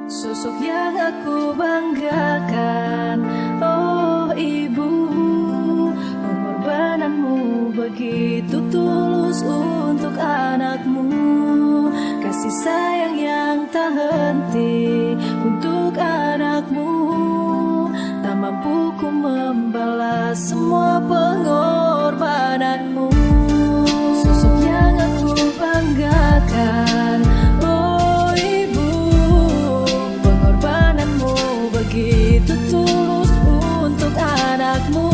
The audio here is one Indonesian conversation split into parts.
Sosok yang aku banggakan, oh ibu. Pengorbananmu begitu tulus untuk anakmu. Kasih sayang yang tak henti untuk anakmu. Tak mampu ku membalas semua pengorbananmu. Sosok yang aku banggakan, oh ibu. Pengorbananmu begitu tulus untuk anakmu.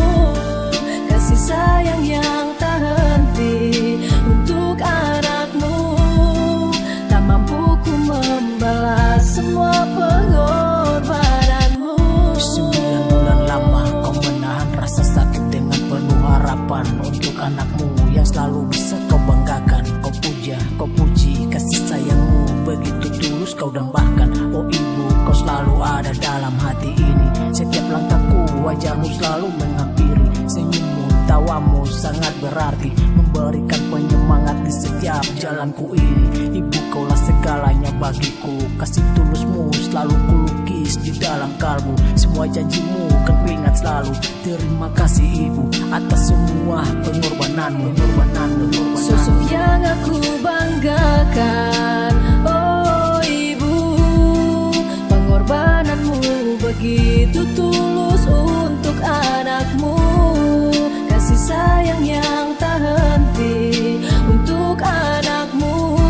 Kasih sayang yang tak henti untuk anakmu. Tak mampu ku membalas semua pengorbananmu. 9 bulan lama kau menahan rasa sakit dengan penuh harapan untuk anakmu yang selalu bisa kau banggakan. Kau puja, kau puji kasih sayangmu begitu tulus kau dambakan. Oh ibu, kau selalu ada dalam hati ini. Setiap langkahku wajahmu selalu menghampiri. Senyummu, tawamu sangat berarti, memberikan penyemangat di setiap jalanku ini. Ibu, kaulah segalanya bagiku. Kasih tulusmu selalu kulukis di dalam kalbu. Semua janjimu kan kuingat selalu. Terima kasih ibu atas semua pengorbananmu. Sosok yang aku banggakan, oh ibu. Pengorbananmu begitu tulus untuk anakmu. Kasih sayang yang tak henti untuk anakmu.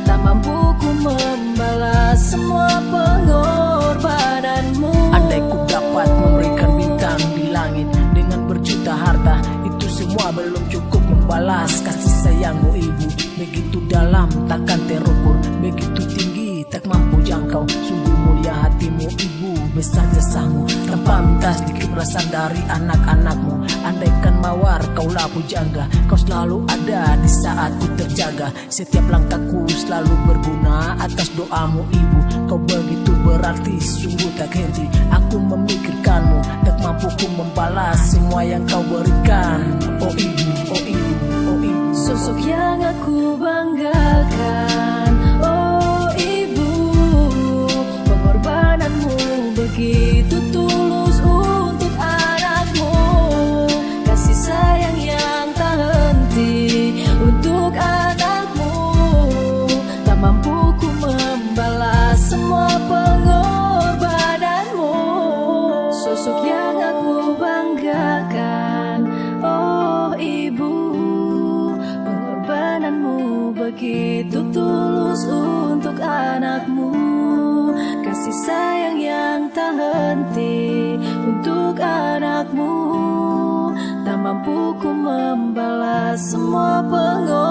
Tak mampu ku membalas semua pengorbananmu. Andai ku dapat memberikan bintang di langit dengan berjuta harta, itu semua belum cukup membalas kasih sayangmu ibu. Begitu dalam takkan terukur, begitu tinggi tak mampu jangkau. Sungguh mulia hatimu ibu, besar jasamu tanpa minta sedikit perasaan dari anak-anakmu. Andaikan mawar kaulah pujangga, kau selalu ada di saat ku terjaga. Setiap langkahku selalu berguna atas doamu ibu. Kau begitu berarti sungguh tak henti. Aku memikirkanmu, tak mampu ku membalas semua yang kau berikan. Oh ibu, oh ibu, oh ibu. Sosok yang aku banggakan, oh ibu. Pengorbananmu begitu tulus untuk anakmu. Kasih sayang yang tak henti untuk anakmu. Tak mampu ku membalas semua pengorbananmu. Sosok yang aku banggakan, oh ibu. Pengorbananmu begitu tulus untuk anakmu. Kasih sayang yang tak henti untuk anakmu. Tak mampu ku membalas semua pengorbananmu.